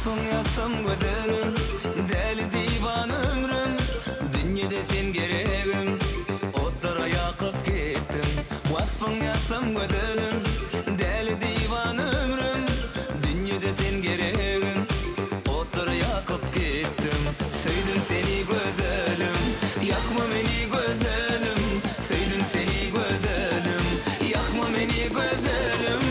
Vakfın yatsam gözelim, deli divan ömrüm. Dünyada sen gereğim, otlara yakıp gittim. Vakfın yatsam gözelim, deli divan ömrüm. Dünyada sen gereğim, otlara yakıp gittim. Sevdim seni gözelim, yakma beni gözelim. Sevdim seni gözelim, yakma beni gözelim.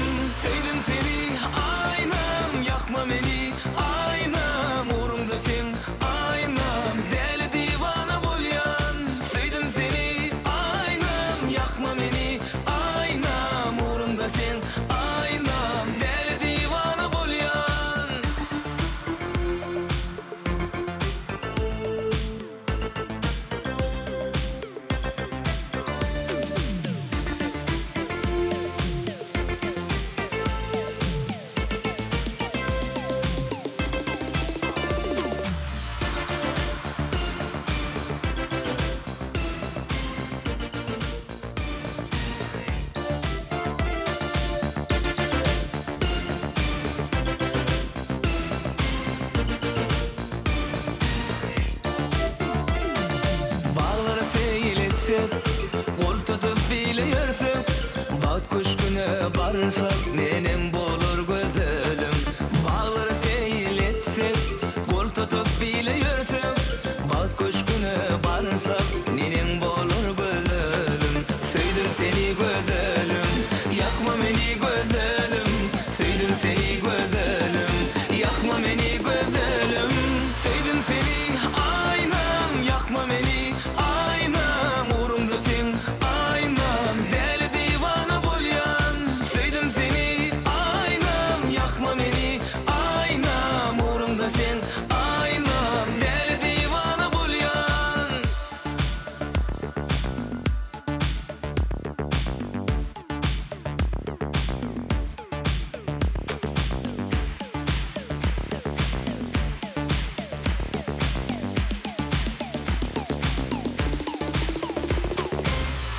Sevdim seni aynam, yakma beni aynam. Uğrumda sen aynam, deli divana bolyan. Sevdim seni aynam, yakma beni aynam. Uğrumda sen aynam, deli divana bolyan. Bağları seyletsek, kol tutup bile yersek, bat köşküne barsak nenem bolur gözelim. Bağları seyletsek, kol tutup bile yersek, bat köşküne barsak nenem bolur gözelim. Sevdim seni gözelim, yakma beni gözelim. Sevdim seni gözelim, yakma beni gözelim. Sevdim seni aynam, yakma beni aynam. Uğrumda sen aynam, deli divana bolyan. Sevdim seni aynam, yakma beni aynam. Uğrumda sen aynam, deli divana bolyan.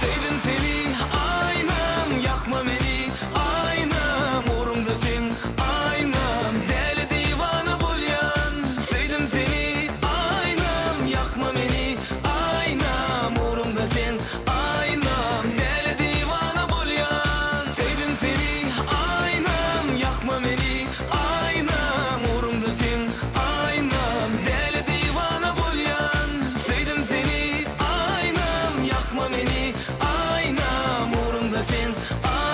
Sevdim seni aynam, yakma beni aynam. Uğrumda sen aynam, deli divana bolyan. Sevdim seni aynam, yakma beni aynam. Uğrumda sen aynam, deli divana bolyan. Sevdim seni aynam, yakma beni aynam. Uğrumda sen aynam, deli divana bolyan. Sevdim seni aynam, yakma beni aynam. Uğrumda sen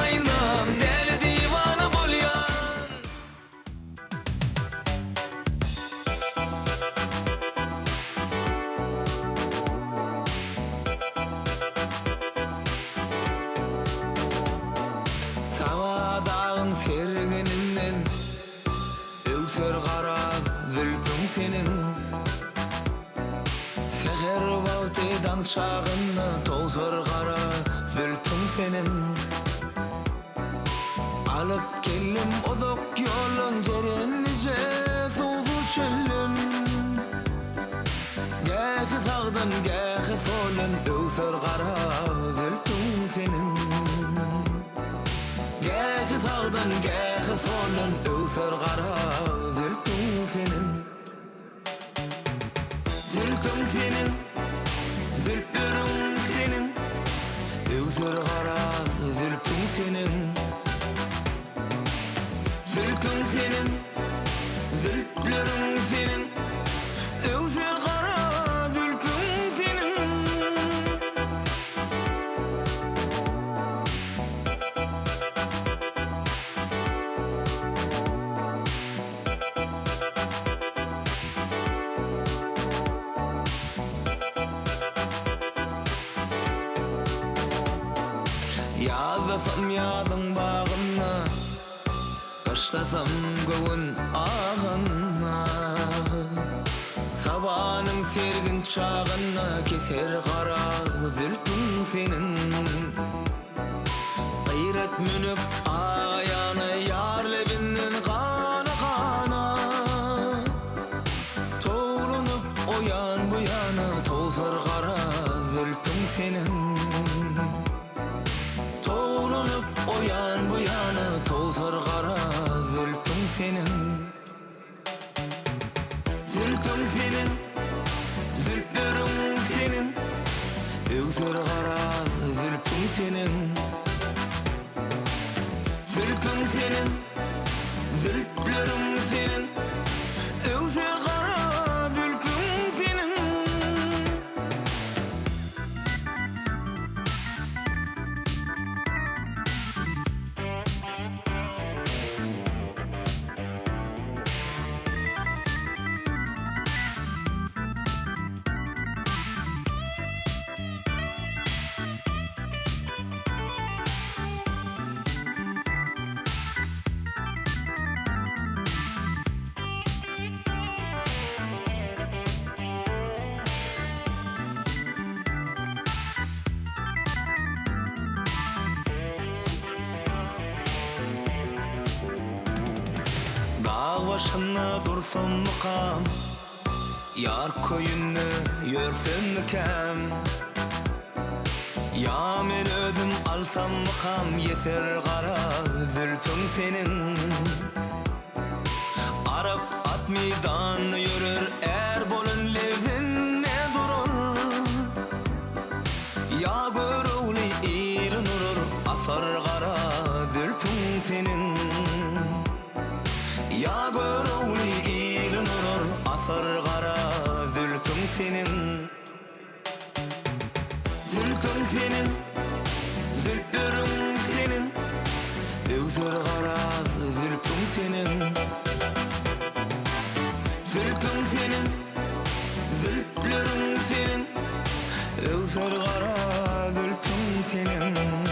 aynam, deli divana bolyan. Sağa dağın sergininden öksür kara zülfün senin. Seher vaktidan çağını tozur kara zülfün senin. Alıp kellim ozok yolun cerenlice soğuk çölüm. Gähi sağdan gähi solun öksür kara zülfün senin. Gähi sağdan gähi solun öksür kara zülfün senin. Zülfün senin, zülflerin senin. Öksür kara zülfün senin. Zülfün senin, zülflerin senin. Öksür kara zülfün senin. Yazlasam yadın bağına, kışlasam göğün ağına. Sabahın sergin çağına keser kara zülfün senin. Gayret münüp ayağını yar lebinden kana kana. Toğrunup oyan bu yana tozar kara zülfün senin. Toğrunup oyan bu yana tozar kara zülfün senin. başına dursam mıkam, yar koyunnu yörsem mikem. Ya men özüm alsam mıkam, yeter kara zülfün senin. Arap at meydan yürür, er bolun levzin ne durur. Ya görüli ilin urur, asar kara zülfün senin. Ya görüli ilin urur, asar kara zülfün senin. Zülfün senin, zülflerin senin, öksür kara zülfün senin. Zülfün senin, zülflerin senin, öksür kara zülfün senin.